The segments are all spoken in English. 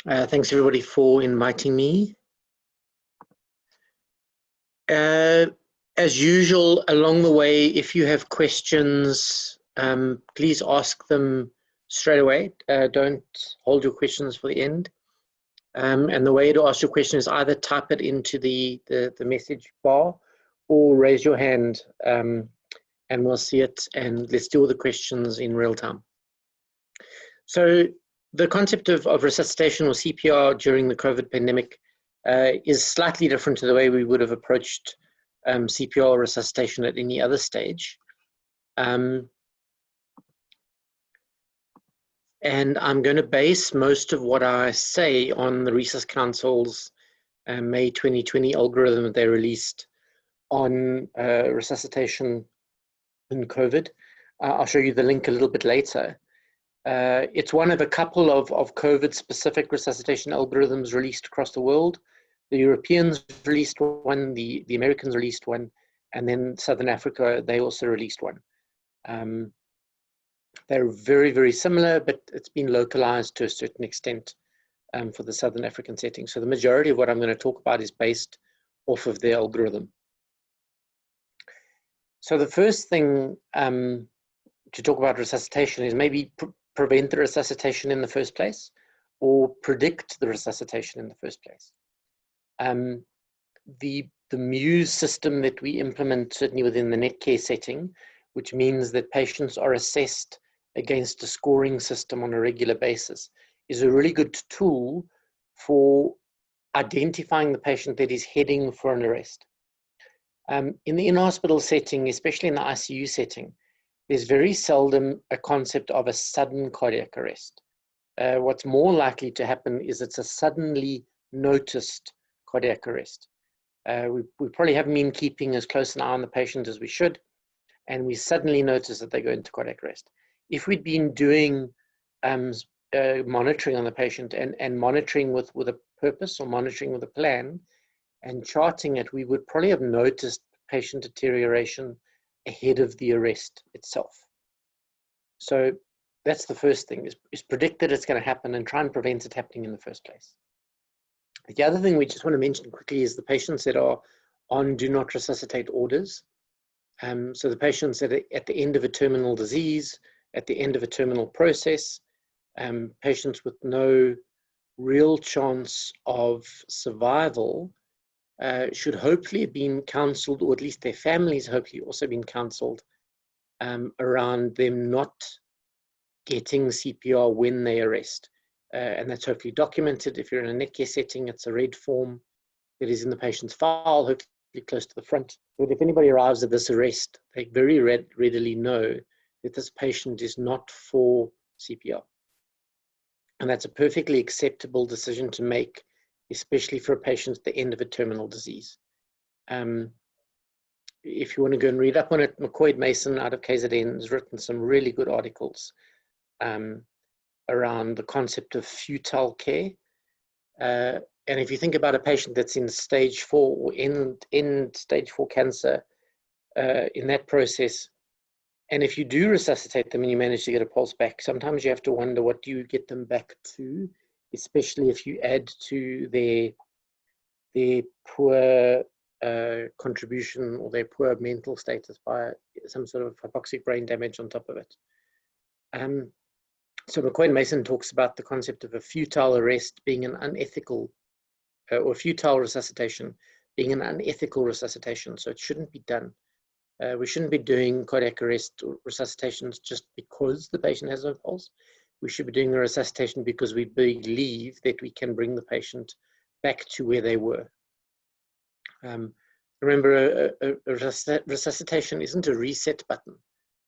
Thanks everybody for inviting me. As usual, along the way, if you have questions, please ask them straight away. Don't hold your questions for the end. And the way to ask your question is either type it into the message bar or raise your hand, and we'll see it, and let's deal with the questions in real time. So the concept of resuscitation or CPR during the COVID pandemic is slightly different to the way we would have approached CPR or resuscitation at any other stage. And I'm going to base most of what I say on the Resus Council's May 2020 algorithm that they released on resuscitation in COVID. I'll show you the link a little bit later. It's one of a couple of COVID-specific resuscitation algorithms released across the world. The Europeans released one, the Americans released one, and then Southern Africa, they also released one. They're very, very similar, but it's been localized to a certain extent for the Southern African setting. So the majority of what I'm going to talk about is based off of their algorithm. So the first thing to talk about resuscitation is maybe prevent the resuscitation in the first place, or predict the resuscitation in the first place. The Muse system that we implement, certainly within the Netcare setting, which means that patients are assessed against a scoring system on a regular basis, is a really good tool for identifying the patient that is heading for an arrest. In the in-hospital setting, especially in the ICU setting, there's very seldom a concept of a sudden cardiac arrest. What's more likely to happen is it's a suddenly noticed cardiac arrest. We probably haven't been keeping as close an eye on the patient as we should, and we suddenly notice that they go into cardiac arrest. If we'd been doing monitoring on the patient and monitoring with a purpose or monitoring with a plan and charting it, we would probably have noticed patient deterioration ahead of the arrest itself. So that's the first thing, is predict that it's going to happen and try and prevent it happening in the first place. The other thing we just want to mention quickly is the patients that are on do not resuscitate orders. So the patients that are at the end of a terminal disease, at the end of a terminal process, patients with no real chance of survival should hopefully have been counseled, or at least their families hopefully also been counseled around them not getting CPR when they arrest. And that's hopefully documented. If you're in a Netcare setting, it's a red form that is in the patient's file, hopefully close to the front. But if anybody arrives at this arrest, they very readily know that this patient is not for CPR. And that's a perfectly acceptable decision to make, especially for a patient at the end of a terminal disease. If you want to go and read up on it, McCoy Mason out of KZN has written some really good articles around the concept of futile care. And if you think about a patient that's in stage 4 or in stage 4 cancer, in that process, and if you do resuscitate them and you manage to get a pulse back, sometimes you have to wonder, what do you get them back to, especially if you add to their poor contribution or their poor mental status by some sort of hypoxic brain damage on top of it. So McCoy Mason talks about the concept of a futile arrest being an unethical, or futile resuscitation being an unethical resuscitation. So it shouldn't be done. We shouldn't be doing cardiac arrest or resuscitations just because the patient has no pulse. We should be doing a resuscitation because we believe that we can bring the patient back to where they were. Remember, a resuscitation isn't a reset button.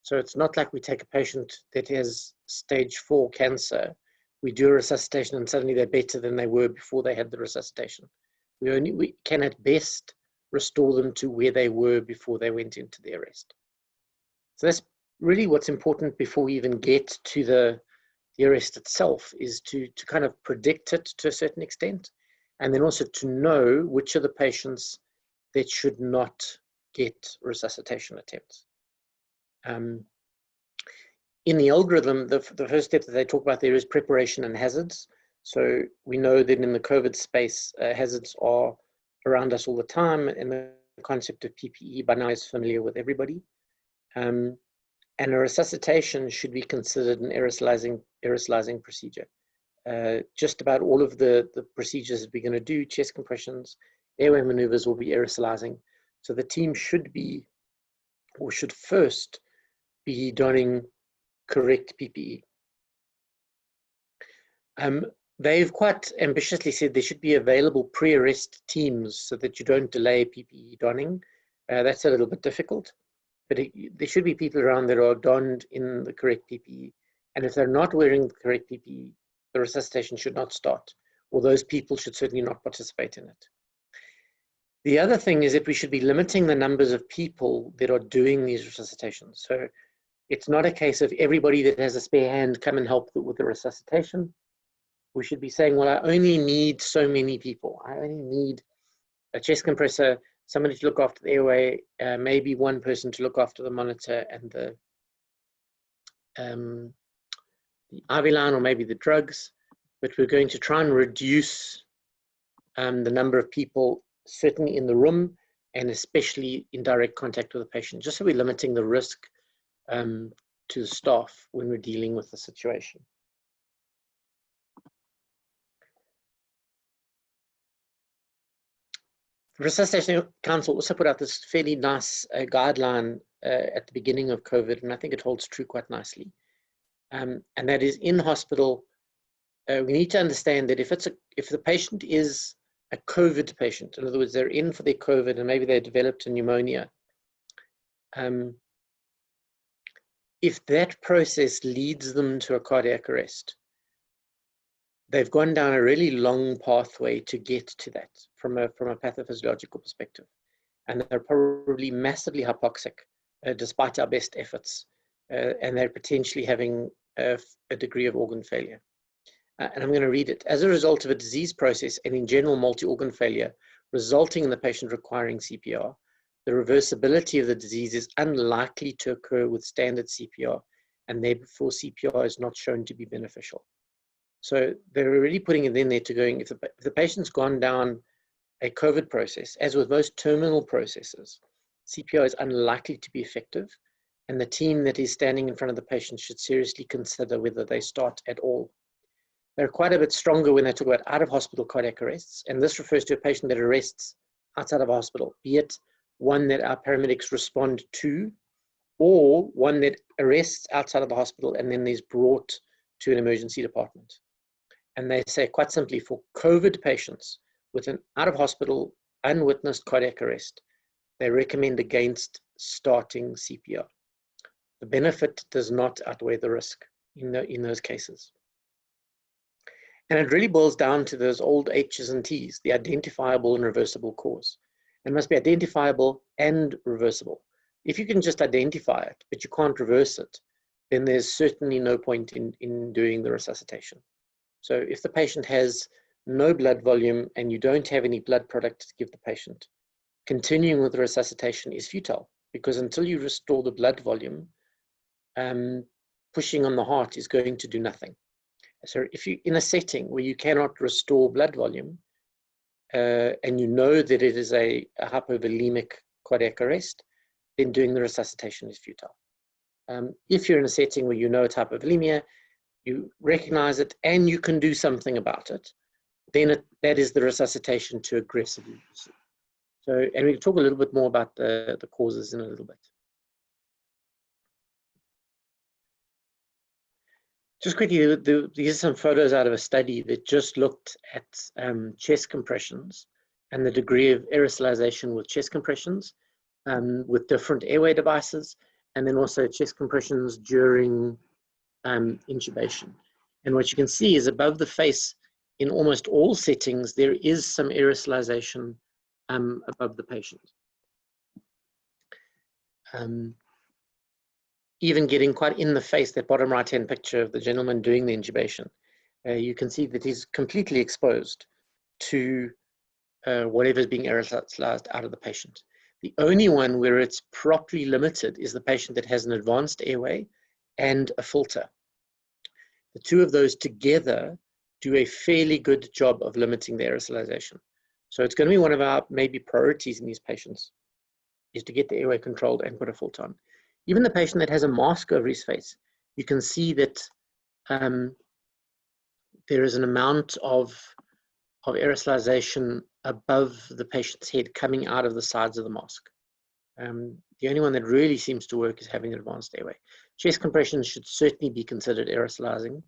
So it's not like we take a patient that has stage 4 cancer, we do a resuscitation and suddenly they're better than they were before they had the resuscitation. We can at best restore them to where they were before they went into the arrest. So that's really what's important before we even get to the arrest itself, is to kind of predict it to a certain extent, and then also to know which are the patients that should not get resuscitation attempts. In the algorithm, the first step that they talk about there is preparation and hazards. So we know that in the COVID space, hazards are around us all the time, and the concept of PPE by now is familiar with everybody. And a resuscitation should be considered an aerosolizing procedure. Just about all of the procedures that we're going to do, chest compressions, airway maneuvers, will be aerosolizing. So the team should be, or should first be, donning correct PPE. They've quite ambitiously said there should be available pre-arrest teams so that you don't delay PPE donning. That's a little bit difficult, but there should be people around that are donned in the correct PPE. And if they're not wearing the correct PPE, the resuscitation should not start, or those people should certainly not participate in it. The other thing is that we should be limiting the numbers of people that are doing these resuscitations. So it's not a case of everybody that has a spare hand come and help with the resuscitation. We should be saying, well, I only need so many people. I only need a chest compressor, somebody to look after the airway, maybe one person to look after the monitor and the IV line, or maybe the drugs. But we're going to try and reduce the number of people, certainly in the room, and especially in direct contact with the patient, just so we're limiting the risk to the staff when we're dealing with the situation. The Resuscitation Council also put out this fairly nice guideline at the beginning of COVID, and I think it holds true quite nicely. And that is, in hospital, we need to understand that if the patient is a COVID patient, in other words, they're in for their COVID and maybe they developed a pneumonia, if that process leads them to a cardiac arrest, they've gone down a really long pathway to get to that from a pathophysiological perspective. And they're probably massively hypoxic, despite our best efforts. And they're potentially having a degree of organ failure. And I'm going to read it. As a result of a disease process and in general multi-organ failure, resulting in the patient requiring CPR, the reversibility of the disease is unlikely to occur with standard CPR, and therefore CPR is not shown to be beneficial. So they're really putting it in there to going, if the patient's gone down a COVID process, as with most terminal processes, CPR is unlikely to be effective, and the team that is standing in front of the patient should seriously consider whether they start at all. They're quite a bit stronger when they talk about out-of-hospital cardiac arrests, and this refers to a patient that arrests outside of hospital, be it one that our paramedics respond to, or one that arrests outside of the hospital and then is brought to an emergency department. And they say, quite simply, for COVID patients with an out-of-hospital, unwitnessed cardiac arrest, they recommend against starting CPR. The benefit does not outweigh the risk in those cases. And it really boils down to those old H's and T's, the identifiable and reversible cause. It must be identifiable and reversible. If you can just identify it, but you can't reverse it, then there's certainly no point in doing the resuscitation. So if the patient has no blood volume and you don't have any blood product to give the patient, continuing with the resuscitation is futile, because until you restore the blood volume, pushing on the heart is going to do nothing. So if you're in a setting where you cannot restore blood volume, and you know that it is a hypovolemic cardiac arrest, then doing the resuscitation is futile. If you're in a setting where you know it's hypovolemia, you recognize it, and you can do something about it, then that is the resuscitation to aggressively pursue. So, and we'll talk a little bit more about the causes in a little bit. Just quickly, these are some photos out of a study that just looked at chest compressions and the degree of aerosolization with chest compressions with different airway devices, and then also chest compressions during intubation. And what you can see is above the face, in almost all settings, there is some aerosolization above the patient. Even getting quite in the face, that bottom right-hand picture of the gentleman doing the intubation, you can see that he's completely exposed to whatever's being aerosolized out of the patient. The only one where it's properly limited is the patient that has an advanced airway and a filter. The two of those together do a fairly good job of limiting the aerosolization. So it's going to be one of our maybe priorities in these patients, is to get the airway controlled and put a filter on. Even the patient that has a mask over his face, you can see that there is an amount of aerosolization above the patient's head coming out of the sides of the mask. The only one that really seems to work is having an advanced airway. Chest compressions should certainly be considered aerosolizing,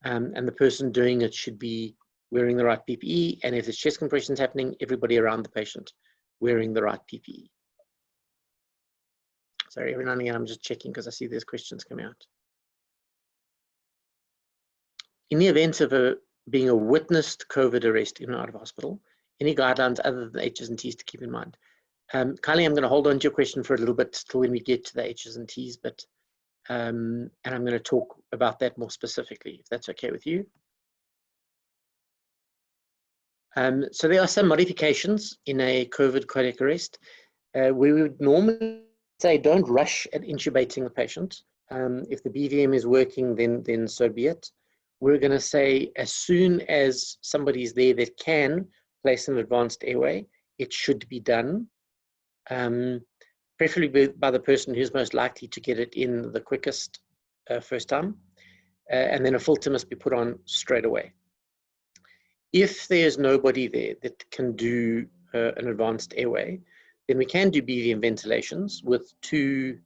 and the person doing it should be wearing the right PPE, and if there's chest compressions happening, everybody around the patient wearing the right PPE. Sorry, every now and again I'm just checking because I see there's questions coming out. In the event of being a witnessed COVID arrest in or out of hospital, any guidelines other than the H's and T's to keep in mind? Kylie, I'm going to hold on to your question for a little bit till when we get to the H's and T's, but and I'm going to talk about that more specifically, if that's okay with you. So there are some modifications in a COVID cardiac arrest. We would normally say don't rush at intubating the patient. If the BVM is working, then so be it. We're going to say as soon as somebody's there that can place an advanced airway, it should be done. Preferably by the person who's most likely to get it in the quickest first time. And then a filter must be put on straight away. If there's nobody there that can do an advanced airway, then we can do BVM ventilations with two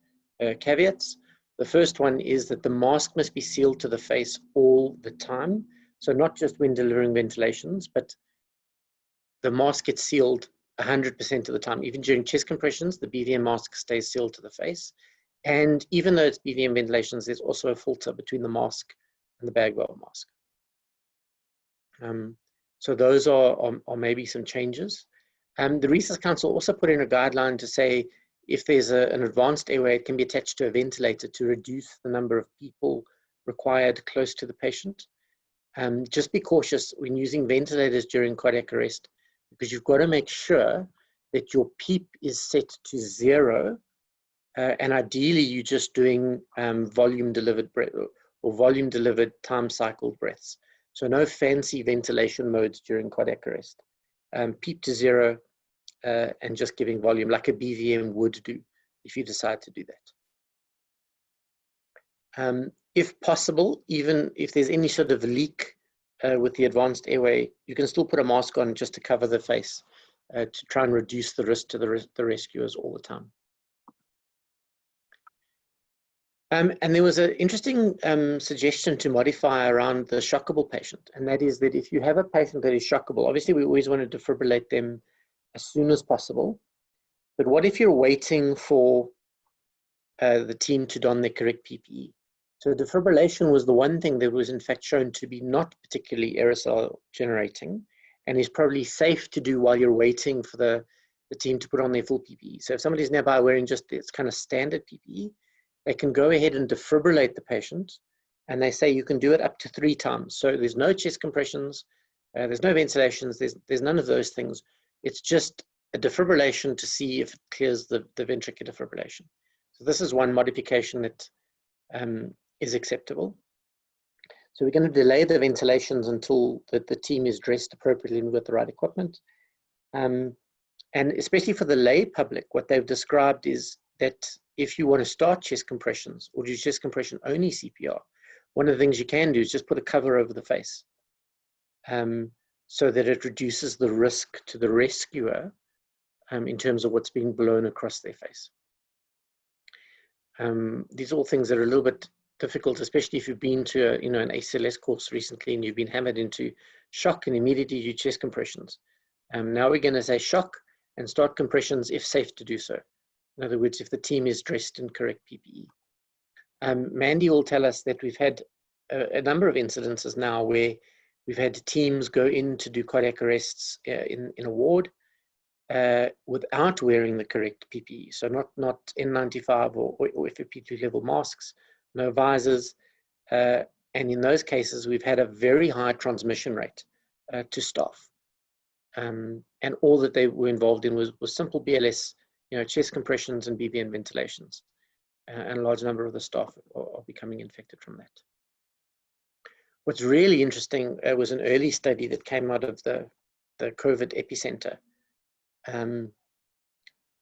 caveats. The first one is that the mask must be sealed to the face all the time. So not just when delivering ventilations, but the mask gets sealed 100% of the time. Even during chest compressions, the BVM mask stays sealed to the face. And even though it's BVM ventilations, there's also a filter between the mask and the bag valve mask. So those are maybe some changes. The Research Council also put in a guideline to say if there's an advanced airway, it can be attached to a ventilator to reduce the number of people required close to the patient. Just be cautious when using ventilators during cardiac arrest, because you've got to make sure that your PEEP is set to 0, and ideally you're just doing volume delivered breath or volume delivered time cycled breaths. So no fancy ventilation modes during cardiac arrest. PEEP to 0 and just giving volume like a BVM would do if you decide to do that. If possible, even if there's any sort of leak with the advanced airway, you can still put a mask on just to cover the face to try and reduce the risk to the rescuers all the time. And there was an interesting suggestion to modify around the shockable patient, and that is that if you have a patient that is shockable, obviously we always want to defibrillate them as soon as possible, but what if you're waiting for the team to don their correct PPE? So defibrillation was the one thing that was in fact shown to be not particularly aerosol generating and is probably safe to do while you're waiting for the team to put on their full PPE. So if somebody's nearby wearing just its kind of standard PPE, they can go ahead and defibrillate the patient, and they say you can do it up to 3 times. So there's no chest compressions, there's no ventilations, there's none of those things. It's just a defibrillation to see if it clears the ventricular defibrillation. So this is one modification that is acceptable. So we're going to delay the ventilations until the team is dressed appropriately with the right equipment. And especially for the lay public, what they've described is that if you want to start chest compressions or do chest compression only CPR, one of the things you can do is just put a cover over the face so that it reduces the risk to the rescuer in terms of what's being blown across their face. These are all things that are a little bit difficult, especially if you've been to an ACLS course recently and you've been hammered into shock and immediately do chest compressions. Now we're going to say shock and start compressions if safe to do so. In other words, if the team is dressed in correct PPE. Mandy will tell us that we've had a number of incidences now where we've had teams go in to do cardiac arrests in a ward without wearing the correct PPE. So not N95 or FFP2 level masks, no visors. And in those cases, we've had a very high transmission rate to staff. And all that they were involved in was simple BLS, chest compressions and BVM ventilations. And a large number of the staff are becoming infected from that. What's really interesting was an early study that came out of the COVID epicenter. And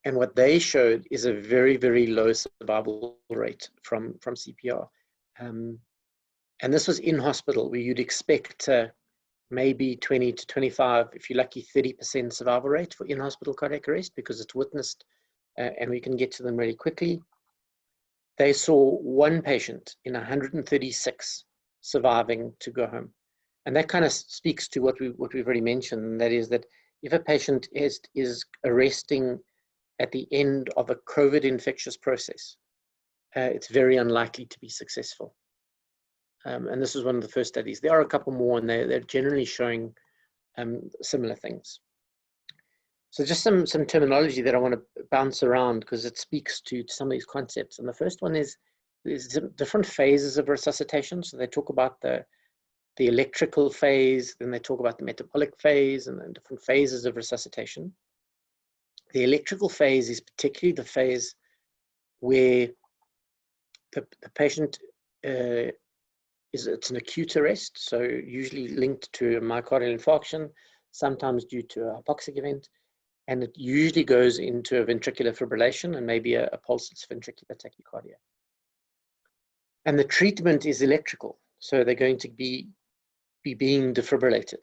what they showed is a very, very low survival rate from CPR. And this was in hospital, where you'd expect maybe 20 to 25, if you're lucky, 30% survival rate for in-hospital cardiac arrest, because it's witnessed and we can get to them really quickly. They saw one patient in 136 surviving to go home. And that kind of speaks to what we've already mentioned, and that is that if a patient is arresting at the end of a COVID infectious process, it's very unlikely to be successful. And this is one of the first studies. There are a couple more, and they're generally showing similar things. So just some terminology that I want to bounce around, because it speaks to some of these concepts. And the first one is different phases of resuscitation. So they talk about the electrical phase, then they talk about the metabolic phase, and then different phases of resuscitation. The electrical phase is particularly the phase where the patient it's an acute arrest, so usually linked to a myocardial infarction, sometimes due to a hypoxic event, and it usually goes into a ventricular fibrillation and maybe a pulseless ventricular tachycardia. And the treatment is electrical, so they're going to be being defibrillated.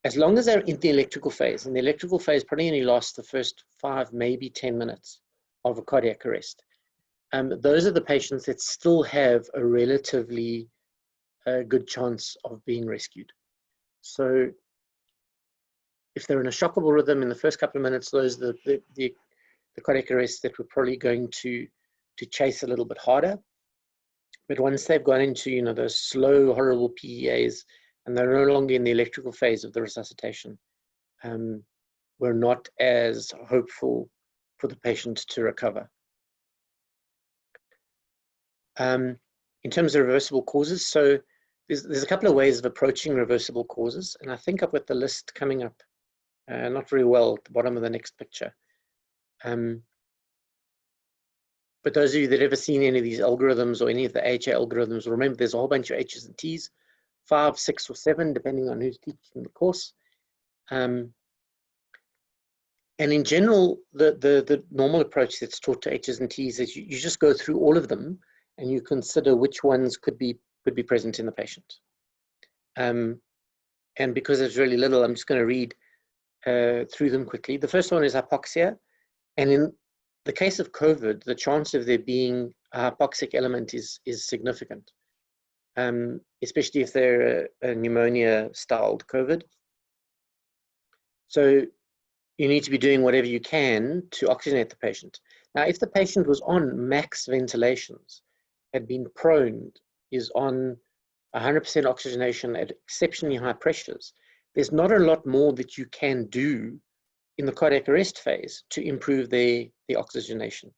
As long as they're in the electrical phase, and the electrical phase probably only lasts the first 5, maybe 10 minutes of a cardiac arrest. Those are the patients that still have a relatively good chance of being rescued. So if they're in a shockable rhythm in the first couple of minutes, those are the cardiac arrests that we're probably going to chase a little bit harder. But once they've gone into those slow, horrible PEAs, and they're no longer in the electrical phase of the resuscitation, we're not as hopeful for the patient to recover. In terms of reversible causes, so there's a couple of ways of approaching reversible causes, and I think I've got the list coming up not very well at the bottom of the next picture. But those of you that have ever seen any of these algorithms or any of the AHA algorithms, remember there's a whole bunch of H's and T's, 5, 6, or 7, depending on who's teaching the course. And in general, the normal approach that's taught to H's and T's is you just go through all of them and you consider which ones could be present in the patient. And because there's really little, I'm just going to read through them quickly. The first one is hypoxia. And in the case of COVID, the chance of there being a hypoxic element is significant, especially if they're a pneumonia-styled COVID. So you need to be doing whatever you can to oxygenate the patient. Now, if the patient was on max ventilations, had been prone, is on 100% oxygenation at exceptionally high pressures, there's not a lot more that you can do in the cardiac arrest phase to improve the oxygenation.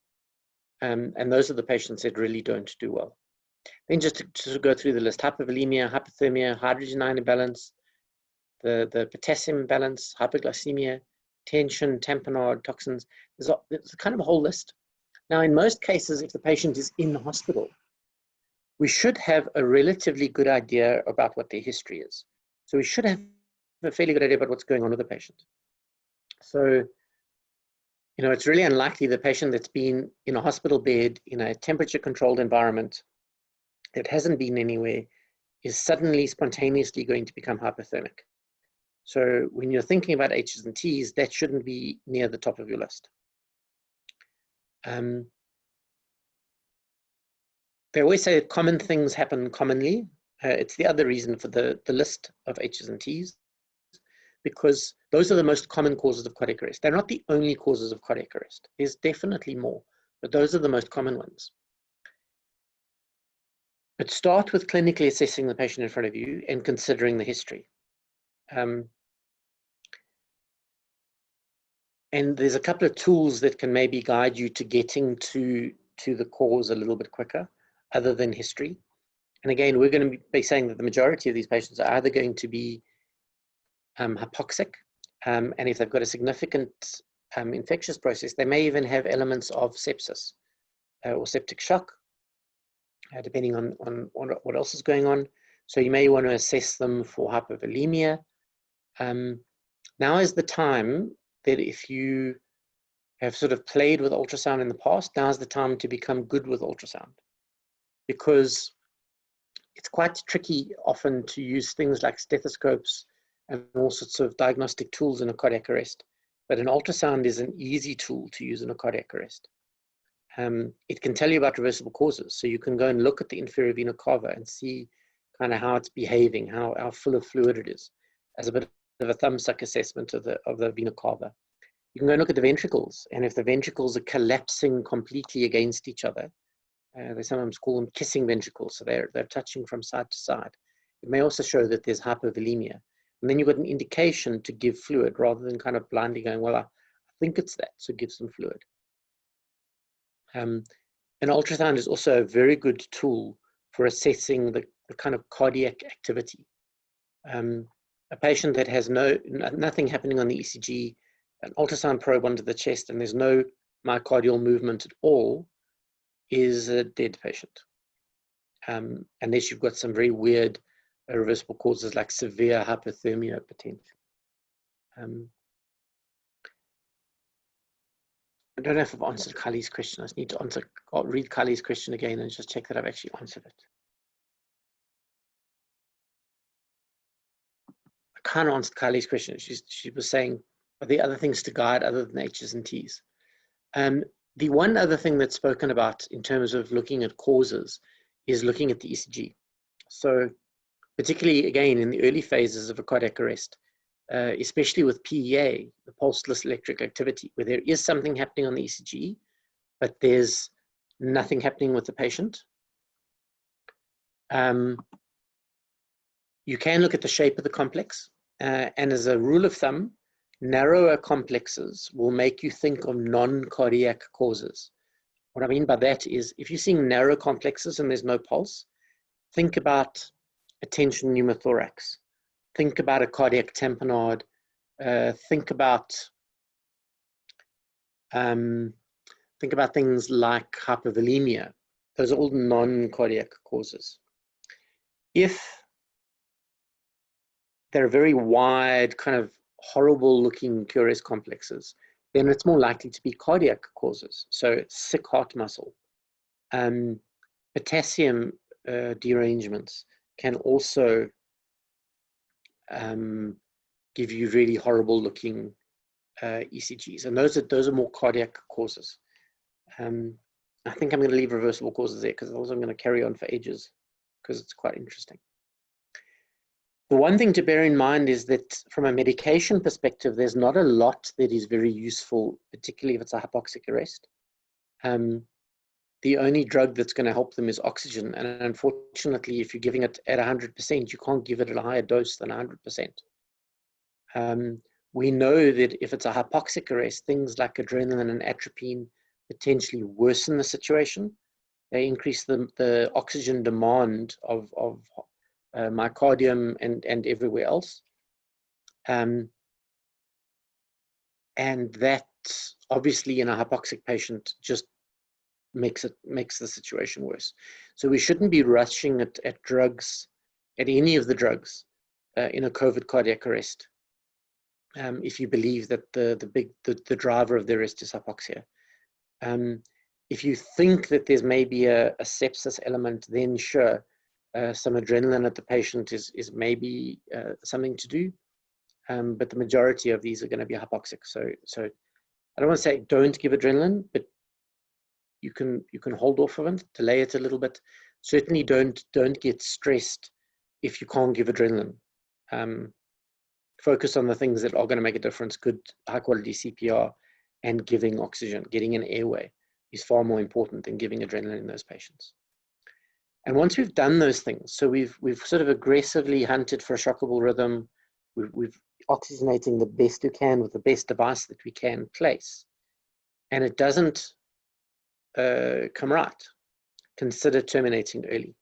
And those are the patients that really don't do well. Then just to go through the list: hypovolemia, hypothermia, hydrogen ion imbalance, the potassium imbalance, hypoglycemia, tension, tamponade, toxins. There's kind of a whole list. Now, in most cases, if the patient is in the hospital, we should have a relatively good idea about what their history is. So we should have a fairly good idea about what's going on with the patient. So, it's really unlikely the patient that's been in a hospital bed in a temperature-controlled environment that hasn't been anywhere is suddenly spontaneously going to become hypothermic. So when you're thinking about H's and T's, that shouldn't be near the top of your list. They always say that common things happen commonly. It's the other reason for the list of H's and T's, because those are the most common causes of cardiac arrest. They're not the only causes of cardiac arrest. There's definitely more, but those are the most common ones. But start with clinically assessing the patient in front of you and considering the history. And there's a couple of tools that can maybe guide you to getting to the cause a little bit quicker, other than history. And again, we're going to be saying that the majority of these patients are either going to be hypoxic, and if they've got a significant infectious process, they may even have elements of sepsis or septic shock, depending on what else is going on. So you may want to assess them for hypovolemia. Now is the time that if you have sort of played with ultrasound in the past, now's the time to become good with ultrasound, because it's quite tricky often to use things like stethoscopes and all sorts of diagnostic tools in a cardiac arrest. But an ultrasound is an easy tool to use in a cardiac arrest. It can tell you about reversible causes. So you can go and look at the inferior vena cava and see kind of how it's behaving, how full of fluid it is, as a bit of a thumbsuck assessment of the vena cava. You can go and look at the ventricles, and if the ventricles are collapsing completely against each other, they sometimes call them kissing ventricles, so they're touching from side to side. It may also show that there's hypovolemia. And then you've got an indication to give fluid rather than kind of blindly going, well, I think it's that, so give some fluid. An ultrasound is also a very good tool for assessing the kind of cardiac activity. A patient that has nothing happening on the ECG, an ultrasound probe under the chest, and there's no myocardial movement at all, is a dead patient. Unless you've got some very weird reversible causes like severe hypothermia potential. I don't know if I've answered Kylie's question. I just need to read Kylie's question again and just check that I've actually answered it. I kind of answered Kylie's question. She was saying, are there other things to guide other than H's and T's? The one other thing that's spoken about in terms of looking at causes is looking at the ECG. So particularly, again, in the early phases of a cardiac arrest, especially with PEA, the pulseless electric activity, where there is something happening on the ECG, but there's nothing happening with the patient. You can look at the shape of the complex, and as a rule of thumb, narrower complexes will make you think of non-cardiac causes. What I mean by that is, if you're seeing narrow complexes and there's no pulse, think about a tension pneumothorax. Think about a cardiac tamponade. Think about things like hypovolemia. Those are all non-cardiac causes. If they're very wide, kind of horrible-looking QRS complexes, then it's more likely to be cardiac causes. So sick heart muscle. Potassium derangements can also give you really horrible-looking ECGs, and those are more cardiac causes. I think I'm going to leave reversible causes there because otherwise I'm going to carry on for ages because it's quite interesting. The one thing to bear in mind is that from a medication perspective, there's not a lot that is very useful, particularly if it's a hypoxic arrest. The only drug that's going to help them is oxygen. And unfortunately, if you're giving it at 100%, you can't give it at a higher dose than 100%. We know that if it's a hypoxic arrest, things like adrenaline and atropine potentially worsen the situation. They increase the oxygen demand of myocardium and everywhere else. And that obviously in a hypoxic patient just makes the situation worse. So we shouldn't be rushing at drugs, at any of the drugs in a COVID cardiac arrest. If you believe that the driver of the arrest is hypoxia. If you think that there's maybe a sepsis element, then sure, some adrenaline at the patient is maybe something to do, but the majority of these are going to be hypoxic. So I don't want to say don't give adrenaline, but you can hold off of it, delay it a little bit. Certainly don't get stressed if you can't give adrenaline. Focus on the things that are going to make a difference. Good high quality CPR and giving oxygen, getting an airway is far more important than giving adrenaline in those patients. And once we've done those things, so we've sort of aggressively hunted for a shockable rhythm, we've oxygenating the best we can with the best device that we can place, and it doesn't come right, consider terminating early.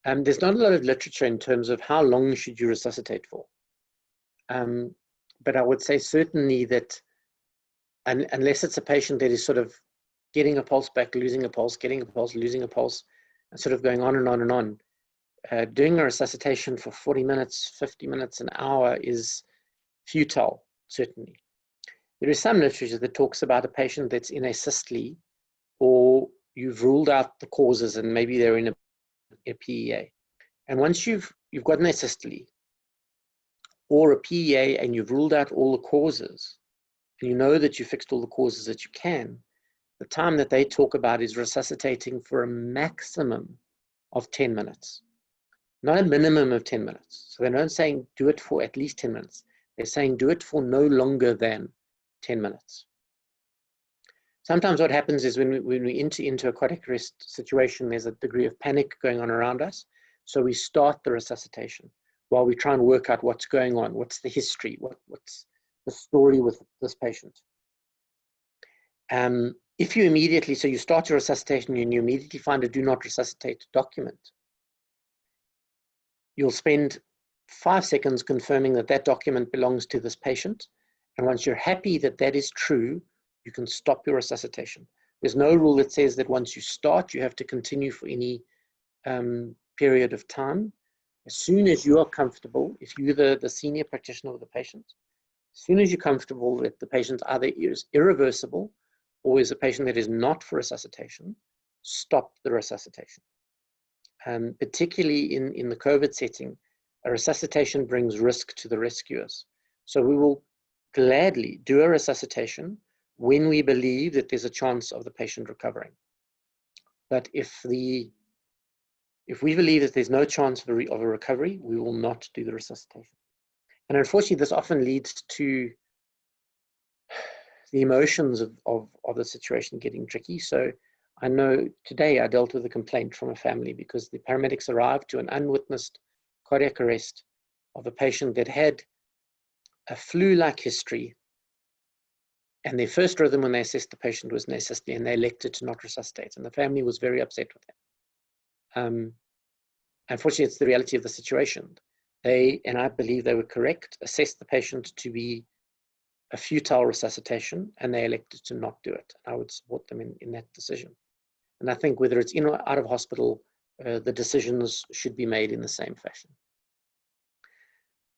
There's not a lot of literature in terms of how long should you resuscitate for. But I would say certainly that unless it's a patient that is sort of getting a pulse back, losing a pulse, getting a pulse, losing a pulse, and sort of going on and on and on, doing a resuscitation for 40 minutes, 50 minutes, an hour is futile, certainly. There is some literature that talks about a patient that's in a systole, or you've ruled out the causes and maybe they're in a PEA. And once you've gotten a systole or a PEA and you've ruled out all the causes, and you know that you fixed all the causes that you can, the time that they talk about is resuscitating for a maximum of 10 minutes, not a minimum of 10 minutes. So they're not saying do it for at least 10 minutes. They're saying do it for no longer than 10 minutes. Sometimes what happens is when we enter into a cardiac arrest situation, there's a degree of panic going on around us. So we start the resuscitation while we try and work out what's going on, what's the history, what's the story with this patient. If you immediately, so you start your resuscitation and you immediately find a do not resuscitate document, you'll spend 5 seconds confirming that that document belongs to this patient. And once you're happy that that is true, you can stop your resuscitation. There's no rule that says that once you start, you have to continue for any period of time. As soon as you are comfortable, if you're the senior practitioner of the patient, as soon as you're comfortable that the patient either is irreversible or is a patient that is not for resuscitation, stop the resuscitation. Particularly in the COVID setting, a resuscitation brings risk to the rescuers. So we will gladly do a resuscitation when we believe that there's a chance of the patient recovering. But if we believe that there's no chance of a recovery, we will not do the resuscitation. And unfortunately, this often leads to the emotions of the situation getting tricky. So I know today I dealt with a complaint from a family because the paramedics arrived to an unwitnessed cardiac arrest of a patient that had a flu-like history. And their first rhythm when they assessed the patient was an asystole, and they elected to not resuscitate. And the family was very upset with them. Unfortunately, it's the reality of the situation. They, and I believe they were correct, assessed the patient to be a futile resuscitation, and they elected to not do it. I would support them in that decision. And I think whether it's in or out of hospital, the decisions should be made in the same fashion.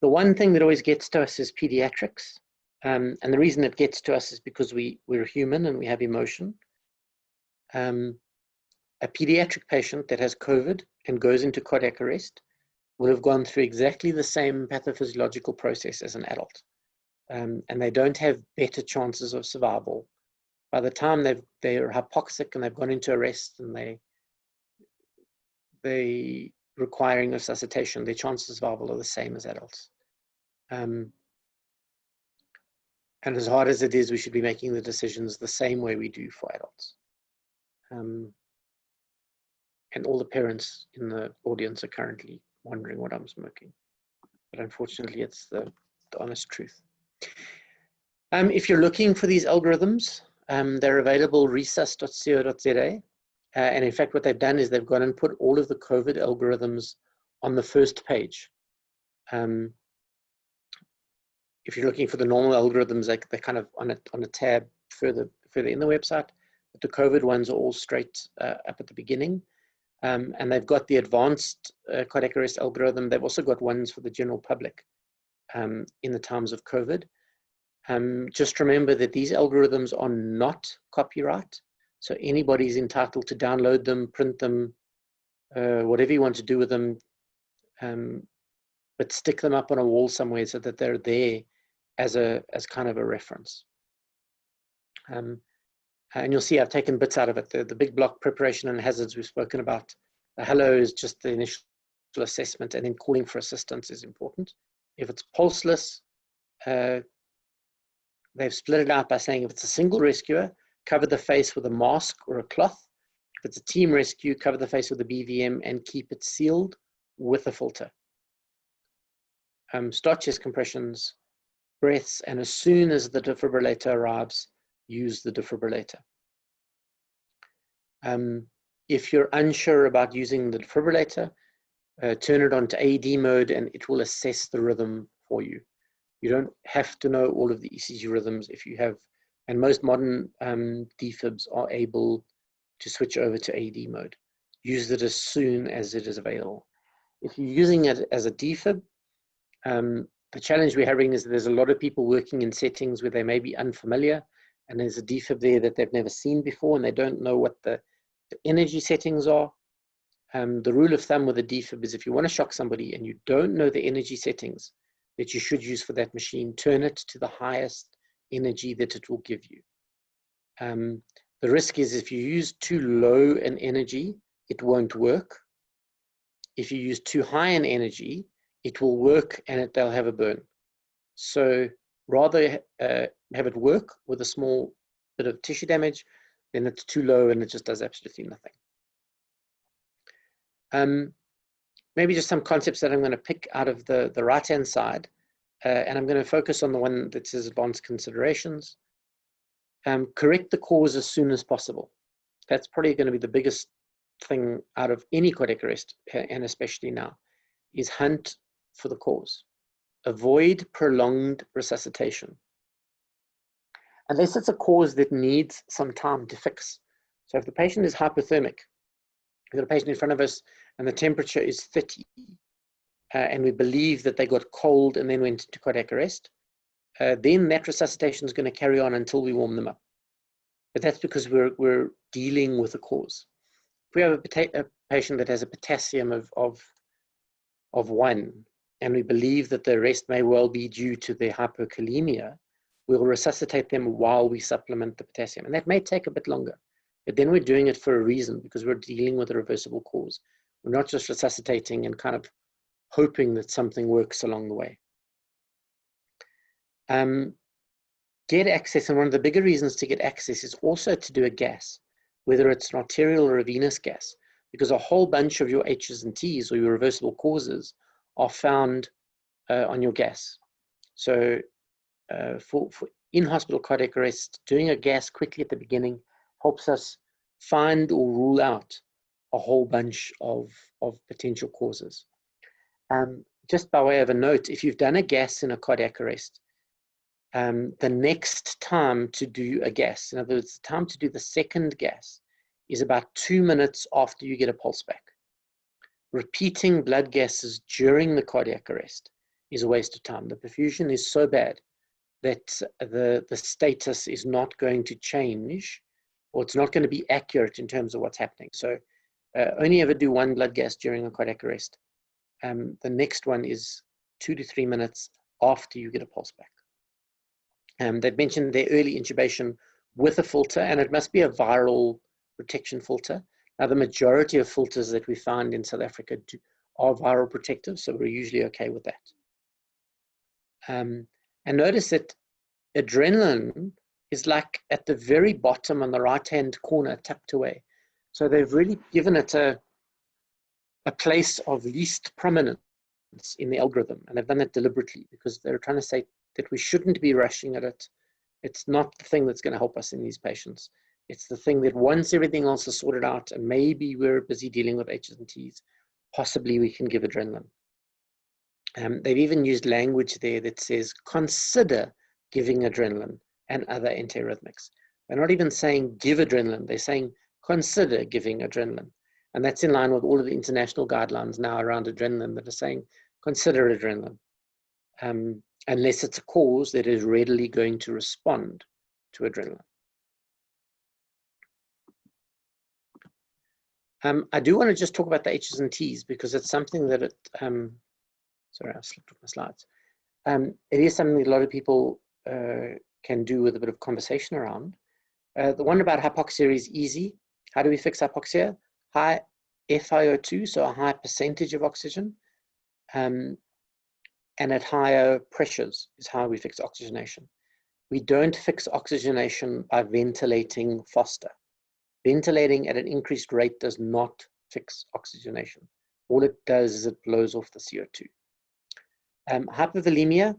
The one thing that always gets to us is pediatrics. And the reason it gets to us is because we're human and we have emotion. A pediatric patient that has COVID and goes into cardiac arrest will have gone through exactly the same pathophysiological process as an adult. And they don't have better chances of survival. By the time they're hypoxic and they've gone into arrest and they requiring resuscitation, their chances of survival are the same as adults. And as hard as it is, we should be making the decisions the same way we do for adults. And all the parents in the audience are currently wondering what I'm smoking. But unfortunately, it's the honest truth. If you're looking for these algorithms, they're available resus.co.za. And in fact, what they've done is they've gone and put all of the COVID algorithms on the first page. If you're looking for the normal algorithms, they're kind of on a tab further in the website. But the COVID ones are all straight up at the beginning. And they've got the advanced cardiac arrest algorithm. They've also got ones for the general public in the times of COVID. Just remember that these algorithms are not copyright. So anybody's entitled to download them, print them, whatever you want to do with them, but stick them up on a wall somewhere so that they're there as kind of a reference. And you'll see I've taken bits out of it. The big block, preparation and hazards, we've spoken about. The hello is just the initial assessment, and then calling for assistance is important. If it's pulseless, they've split it out by saying if it's a single rescuer, cover the face with a mask or a cloth. If it's a team rescue, cover the face with a BVM and keep it sealed with a filter. Start chest compressions, breaths, and as soon as the defibrillator arrives, use the defibrillator. If you're unsure about using the defibrillator, turn it on to AED mode and it will assess the rhythm for you. You don't have to know all of the ECG rhythms if you have, and most modern defibs are able to switch over to AED mode. Use it as soon as it is available. If you're using it as a defib, the challenge we're having is that there's a lot of people working in settings where they may be unfamiliar, and there's a defib there that they've never seen before, and they don't know what the energy settings are. The rule of thumb with a defib is if you want to shock somebody and you don't know the energy settings that you should use for that machine, turn it to the highest energy that it will give you. The risk is if you use too low an energy, it won't work. If you use too high an energy, it will work and they'll have a burn. So rather have it work with a small bit of tissue damage than it's too low and it just does absolutely nothing. Maybe just some concepts that I'm going to pick out of the right-hand side, and I'm going to focus on the one that says advanced considerations. Correct the cause as soon as possible. That's probably going to be the biggest thing out of any cardiac arrest, and especially now, is hunt for the cause. Avoid prolonged resuscitation. Unless it's a cause that needs some time to fix. So if the patient is hypothermic, we've got a patient in front of us and the temperature is 30, and we believe that they got cold and then went into cardiac arrest, then that resuscitation is going to carry on until we warm them up. But that's because we're dealing with a cause. If we have a patient that has a potassium of 1, and we believe that the arrest may well be due to their hypokalemia, we'll resuscitate them while we supplement the potassium. And that may take a bit longer, but then we're doing it for a reason, because we're dealing with a reversible cause. We're not just resuscitating and kind of hoping that something works along the way. Get access, and one of the bigger reasons to get access is also to do a gas, whether it's an arterial or a venous gas, because a whole bunch of your H's and T's or your reversible causes are found on your gas. So for in-hospital cardiac arrest, doing a gas quickly at the beginning helps us find or rule out a whole bunch of potential causes. Just by way of a note, if you've done a gas in a cardiac arrest, the next time to do a gas, in other words, the time to do the second gas, is about 2 minutes after you get a pulse back. Repeating blood gases during the cardiac arrest is a waste of time. The perfusion is so bad that the status is not going to change, or it's not going to be accurate in terms of what's happening. So only ever do 1 blood gas during a cardiac arrest. The next one is 2 to 3 minutes after you get a pulse back. They've mentioned their early intubation with a filter, and it must be a viral protection filter. Now, the majority of filters that we find in South Africa are viral protective, so we're usually okay with that. And notice that adrenaline is like at the very bottom on the right-hand corner, tucked away. So they've really given it a place of least prominence in the algorithm, and they've done it deliberately because they're trying to say that we shouldn't be rushing at it. It's not the thing that's going to help us in these patients. It's the thing that once everything else is sorted out and maybe we're busy dealing with H's and T's, possibly we can give adrenaline. They've even used language there that says, consider giving adrenaline and other antiarrhythmics. They're not even saying give adrenaline, they're saying consider giving adrenaline. And that's in line with all of the international guidelines now around adrenaline that are saying consider adrenaline. Unless it's a cause that is readily going to respond to adrenaline. I do want to just talk about the H's and T's because it's something that sorry, I slipped off my slides. It is something that a lot of people can do with a bit of conversation around. The one about hypoxia is easy. How do we fix hypoxia? High FiO2, so a high percentage of oxygen. And at higher pressures is how we fix oxygenation. We don't fix oxygenation by ventilating faster. Ventilating at an increased rate does not fix oxygenation. All it does is it blows off the CO2. Hypovolemia,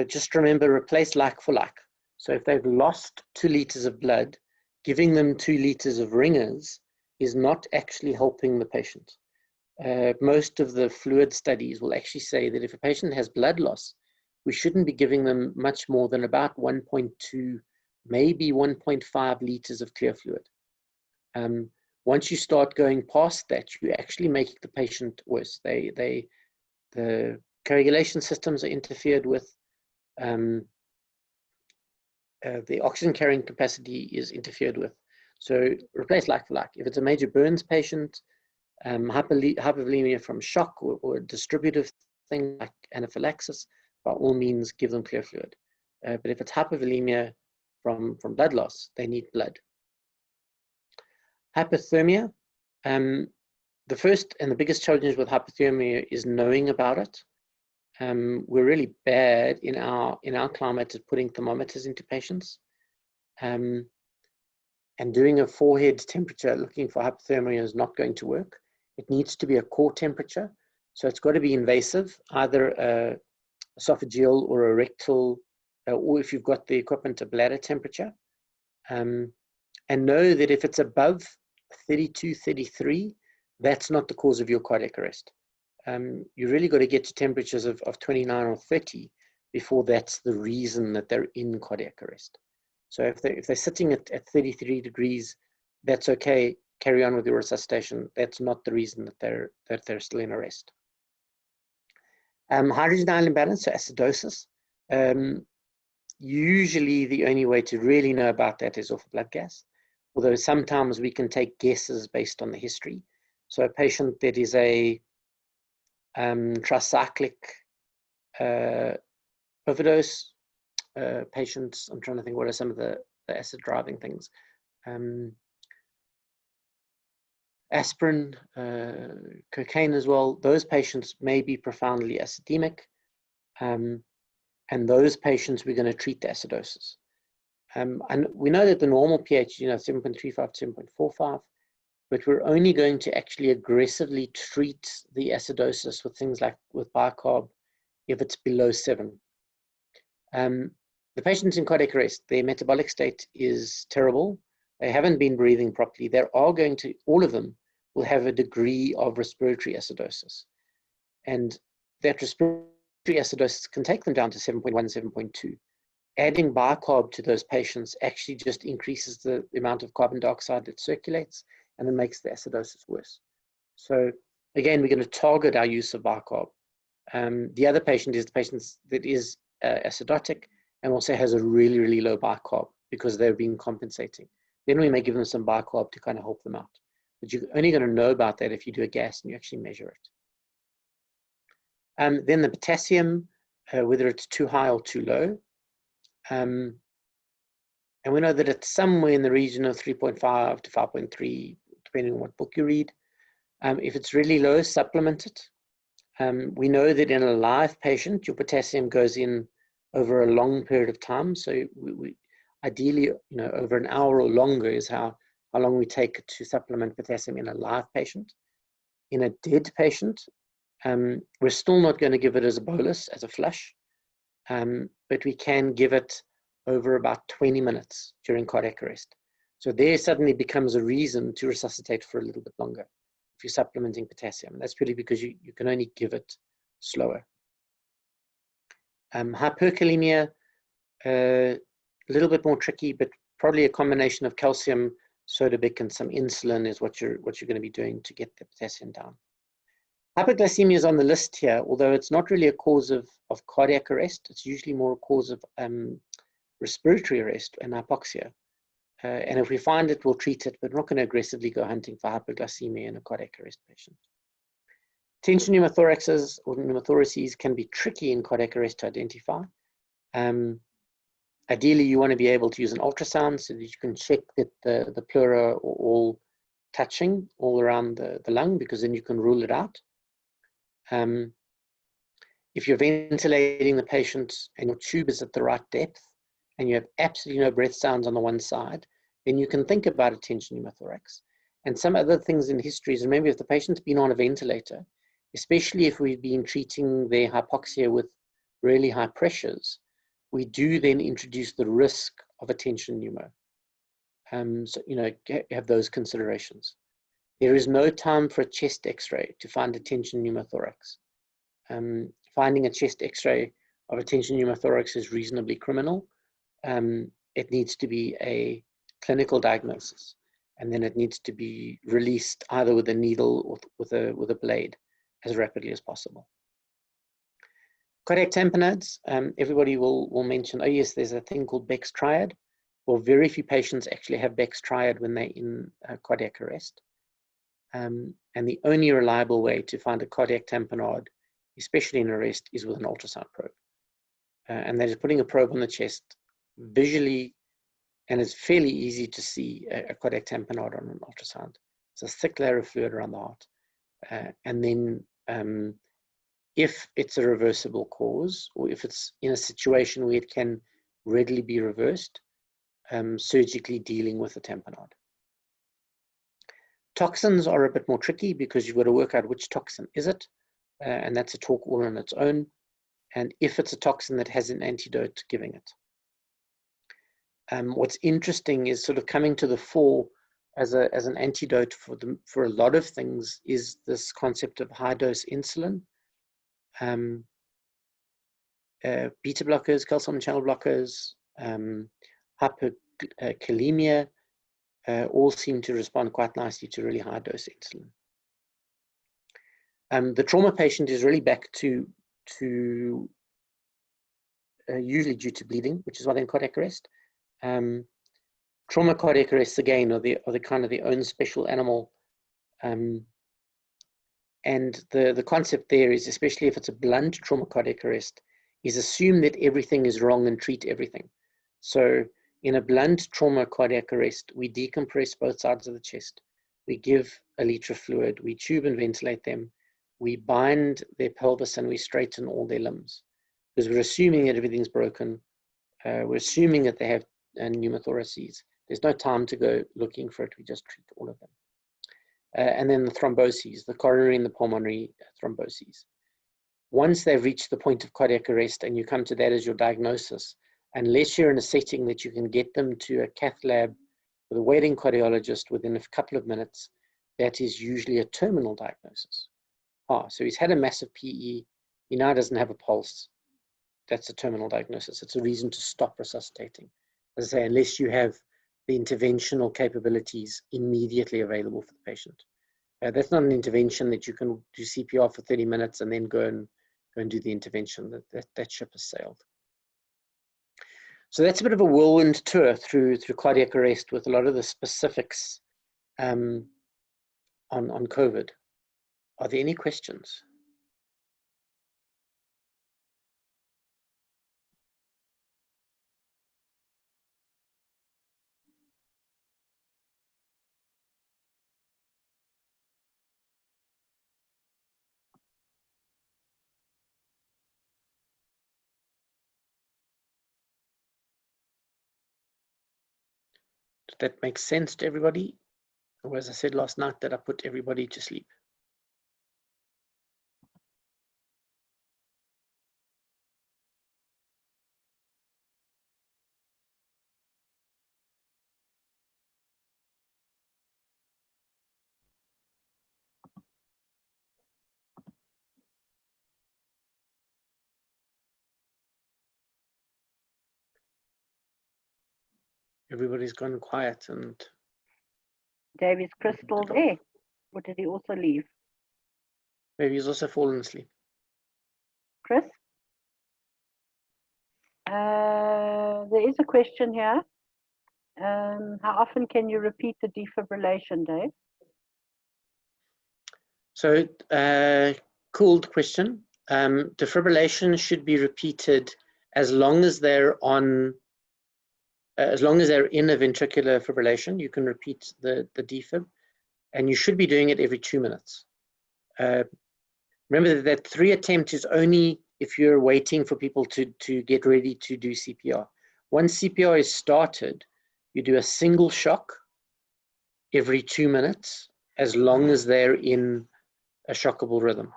just remember, replace like for like. So if they've lost 2 liters of blood, giving them 2 liters of ringers is not actually helping the patient. Most of the fluid studies will actually say that if a patient has blood loss, we shouldn't be giving them much more than about 1.2, maybe 1.5 liters of clear fluid. Once you start going past that, you actually make the patient worse. The coagulation systems are interfered with. The oxygen carrying capacity is interfered with. So replace like for like. If it's a major burns patient, hypovolemia from shock or a distributive thing like anaphylaxis, by all means give them clear fluid. But if it's hypovolemia from blood loss, they need blood. Hypothermia. The first and the biggest challenge with hypothermia is knowing about it. We're really bad in our climate at putting thermometers into patients. And doing a forehead temperature looking for hypothermia is not going to work. It needs to be a core temperature. So it's got to be invasive, either esophageal or a rectal, or if you've got the equipment, a bladder temperature. And know that if it's above 32, 33, that's not the cause of your cardiac arrest. You really got to get to temperatures of 29 or 30 before that's the reason that they're in cardiac arrest. So if they're sitting at 33 degrees, that's okay. Carry on with your resuscitation. That's not the reason that they're still in arrest. Hydrogen ion imbalance, so acidosis. Usually the only way to really know about that is off blood gas, although sometimes we can take guesses based on the history. So a patient that is a tricyclic overdose patients, I'm trying to think what are some of the acid driving things. Aspirin, cocaine as well, those patients may be profoundly acidemic, and those patients we're going to treat the acidosis. And we know that the normal pH, 7.35 to 7.45, but we're only going to actually aggressively treat the acidosis with things like with bicarb if it's below 7. The patients in cardiac arrest, their metabolic state is terrible. They haven't been breathing properly. All of them will have a degree of respiratory acidosis. And that respiratory acidosis can take them down to 7.1, 7.2. Adding bicarb to those patients actually just increases the amount of carbon dioxide that circulates and then makes the acidosis worse. So again, we're going to target our use of bicarb. The other patient is the patient that is acidotic and also has a really, really low bicarb because they're being compensating. Then we may give them some bicarb to kind of help them out. But you're only going to know about that if you do a gas and you actually measure it. Then the potassium, whether it's too high or too low. And we know that it's somewhere in the region of 3.5 to 5.3, depending on what book you read. If it's really low, supplement it. We know that in a live patient, your potassium goes in over a long period of time. So we ideally, over an hour or longer is how long we take to supplement potassium in a live patient. In a dead patient, we're still not going to give it as a bolus, as a flush, but we can give it over about 20 minutes during cardiac arrest. So there suddenly becomes a reason to resuscitate for a little bit longer if you're supplementing potassium. And that's really because you can only give it slower. Hyperkalemia, a little bit more tricky, but probably a combination of calcium, sotabic, and some insulin is what you're going to be doing to get the potassium down. Hypoglycemia is on the list here, although it's not really a cause of cardiac arrest. It's usually more a cause of respiratory arrest and hypoxia. And if we find it, we'll treat it, but we're not going to aggressively go hunting for hypoglycemia in a cardiac arrest patient. Tension pneumothoraxes or pneumothoraces can be tricky in cardiac arrest to identify. Ideally, you want to be able to use an ultrasound so that you can check that the pleura are all touching all around the lung, because then you can rule it out. If you're ventilating the patient and your tube is at the right depth and you have absolutely no breath sounds on the one side, then you can think about a tension pneumothorax. And some other things in history is, remember, if the patient's been on a ventilator, especially if we've been treating their hypoxia with really high pressures, we do then introduce the risk of a tension pneumo. So, have those considerations. There is no time for a chest x-ray to find a tension pneumothorax. Finding a chest x-ray of a tension pneumothorax is reasonably criminal. It needs to be a clinical diagnosis. and then it needs to be released either with a needle or with a blade as rapidly as possible. Cardiac tamponades, everybody will mention, oh yes, there's a thing called Beck's triad. Well, very few patients actually have Beck's triad when they're in cardiac arrest. And the only reliable way to find a cardiac tamponade, especially in arrest, is with an ultrasound probe. And that is putting a probe on the chest visually, and it's fairly easy to see a cardiac tamponade on an ultrasound. It's a thick layer of fluid around the heart. And then if it's a reversible cause, or if it's in a situation where it can readily be reversed, surgically dealing with a tamponade. Toxins are a bit more tricky because you've got to work out which toxin is it, and that's a talk all on its own. And if it's a toxin that has an antidote, giving it. What's interesting is sort of coming to the fore as an antidote for a lot of things is this concept of high dose insulin. Beta blockers, calcium channel blockers, hyperkalemia, all seem to respond quite nicely to really high dose insulin. The trauma patient is really back to usually due to bleeding, which is why they're in cardiac arrest. Trauma cardiac arrests again are the kind of their own special animal. And the concept there is, especially if it's a blunt trauma cardiac arrest, is assume that everything is wrong and treat everything. So in a blunt trauma cardiac arrest, we decompress both sides of the chest. We give a liter of fluid, we tube and ventilate them, we bind their pelvis, and we straighten all their limbs. Because we're assuming that everything's broken. We're assuming that they have pneumothoraces. There's no time to go looking for it. We just treat all of them. And then the thromboses, the coronary and the pulmonary thromboses. Once they've reached the point of cardiac arrest and you come to that as your diagnosis, unless you're in a setting that you can get them to a cath lab with a waiting cardiologist within a couple of minutes, that is usually a terminal diagnosis. So he's had a massive PE, he now doesn't have a pulse. That's a terminal diagnosis. It's a reason to stop resuscitating. As I say, unless you have the interventional capabilities immediately available for the patient. That's not an intervention that you can do CPR for 30 minutes and then go and do the intervention. That ship has sailed. So that's a bit of a whirlwind tour through cardiac arrest with a lot of the specifics on COVID. Are there any questions? Did that make sense to everybody? Or as I said last night, that I put everybody to sleep? Everybody's gone quiet and... Dave, is Chris still there? Or did he also leave? Maybe he's also fallen asleep. Chris? There is a question here. How often can you repeat the defibrillation, Dave? So, cooled question. Defibrillation should be repeated as long as they're on, as long as they're in a ventricular fibrillation. You can repeat the defib, and you should be doing it every 2 minutes. Remember that 3 attempt is only if you're waiting for people to get ready to do CPR. Once CPR is started, you do a single shock every 2 minutes, as long as they're in a shockable rhythm.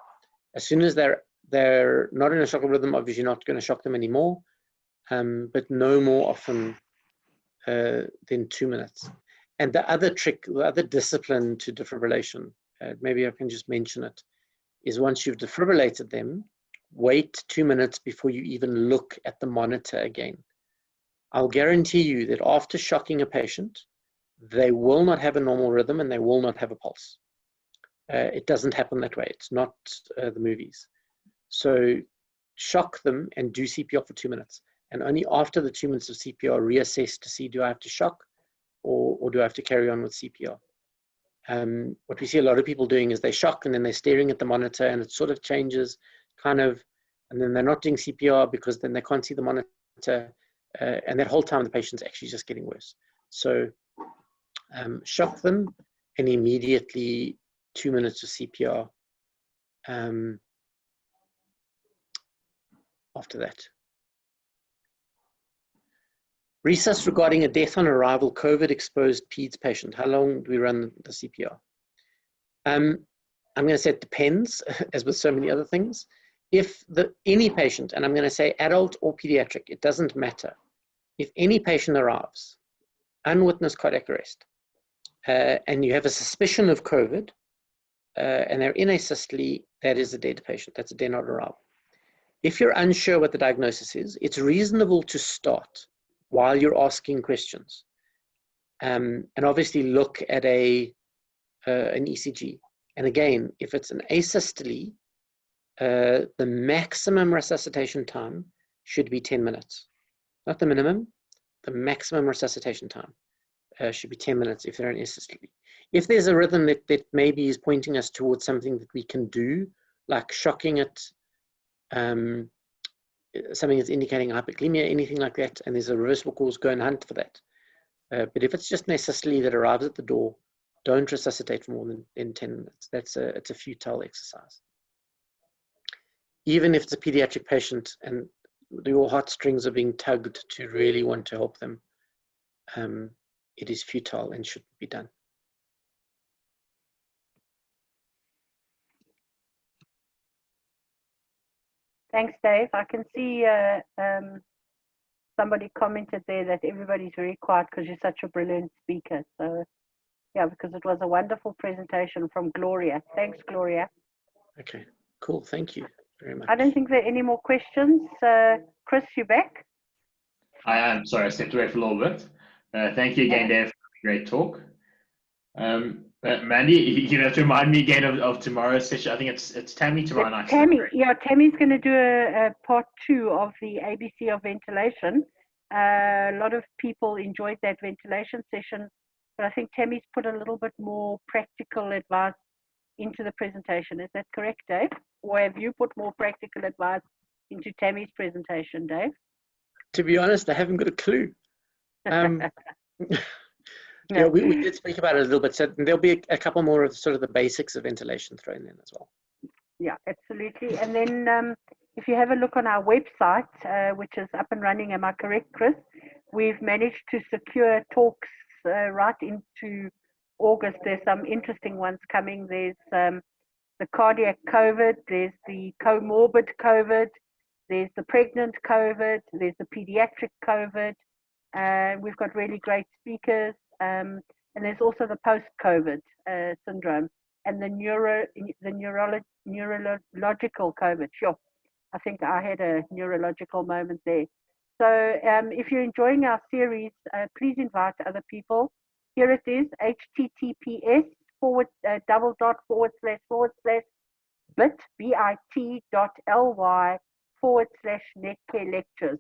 As soon as they're not in a shockable rhythm, obviously you're not going to shock them anymore, but no more often than 2 minutes. And the other trick, the other discipline to defibrillation, maybe I can just mention it, is once you've defibrillated them, wait 2 minutes before you even look at the monitor again. I'll guarantee you that after shocking a patient, they will not have a normal rhythm and they will not have a pulse. It doesn't happen that way. It's not the movies. So shock them and do CPR for 2 minutes. And only after the 2 minutes of CPR, reassess to see, do I have to shock or do I have to carry on with CPR? What we see a lot of people doing is they shock and then they're staring at the monitor and it sort of changes kind of, and then they're not doing CPR because then they can't see the monitor. And that whole time the patient's actually just getting worse. So shock them and immediately 2 minutes of CPR after that. Resus regarding a death on arrival, COVID-exposed PEDS patient. How long do we run the CPR? I'm going to say it depends, as with so many other things. If any patient, and I'm going to say adult or pediatric, it doesn't matter. If any patient arrives, unwitnessed cardiac arrest, and you have a suspicion of COVID, and they're in asystole, that is a dead patient. That's a dead on arrival. If you're unsure what the diagnosis is, it's reasonable to start while you're asking questions. And obviously look at an ECG. And again, if it's an asystole, the maximum resuscitation time should be 10 minutes. Not the minimum, the maximum resuscitation time should be 10 minutes if they're in asystole. If there's a rhythm that maybe is pointing us towards something that we can do, like shocking it, something that's indicating hypoglycemia, anything like that, and there's a reversible cause, go and hunt for that. But if it's just an asystole that arrives at the door, don't resuscitate for more than 10 minutes. It's a futile exercise. Even if it's a pediatric patient and your heartstrings are being tugged to really want to help them, it is futile and shouldn't be done. Thanks, Dave. I can see somebody commented there that everybody's very quiet because you're such a brilliant speaker. So, yeah, because it was a wonderful presentation from Gloria. Thanks, Gloria. Okay, cool. Thank you very much. I don't think there are any more questions. Chris, you back? I am. Sorry, I stepped away for a little bit. Thank you again, Dave, for a great talk. Mandy, you have to remind me again of tomorrow's session. I think it's Tammy tomorrow night. Tammy's going to do a part 2 of the ABC of ventilation. A lot of people enjoyed that ventilation session, but I think Tammy's put a little bit more practical advice into the presentation. Is that correct, Dave? Or have you put more practical advice into Tammy's presentation, Dave? To be honest, I haven't got a clue. Yeah, we did speak about it a little bit. So there'll be a couple more of sort of the basics of ventilation thrown in as well. Yeah, absolutely. And then if you have a look on our website, which is up and running, am I correct, Chris? We've managed to secure talks right into August. There's some interesting ones coming. There's the cardiac COVID, there's the comorbid COVID, there's the pregnant COVID, there's the pediatric COVID. We've got really great speakers. And there's also the post-COVID syndrome and the neurological COVID. Sure, I think I had a neurological moment there. So if you're enjoying our series, please invite other people. Here it is, https://bit.ly/Netcare lectures.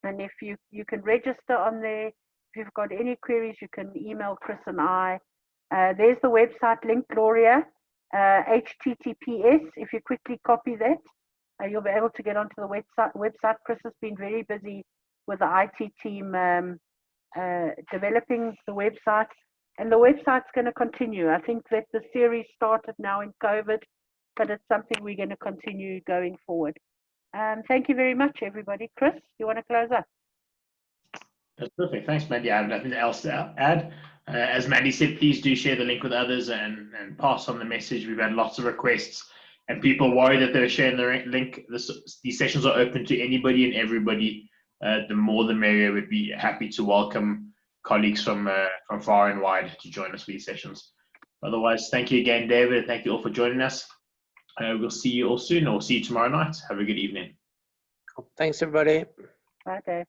And if you can register on there. If you've got any queries, you can email Chris and I. There's the website link, Gloria, https. If you quickly copy that, you'll be able to get onto the website. Chris has been very busy with the IT team developing the website. And the website's going to continue. I think that the series started now in COVID, but it's something we're going to continue going forward. Thank you very much, everybody. Chris, you want to close up? That's perfect. Thanks, Mandy. I have nothing else to add. As Mandy said, please do share the link with others and pass on the message. We've had lots of requests and people worried that they're sharing the link. These sessions are open to anybody and everybody. The more the merrier. We'd be happy to welcome colleagues from far and wide to join us for these sessions. Otherwise, thank you again, David. Thank you all for joining us. We'll see you all soon or see you tomorrow night. Have a good evening. Thanks, everybody. Bye, Dave.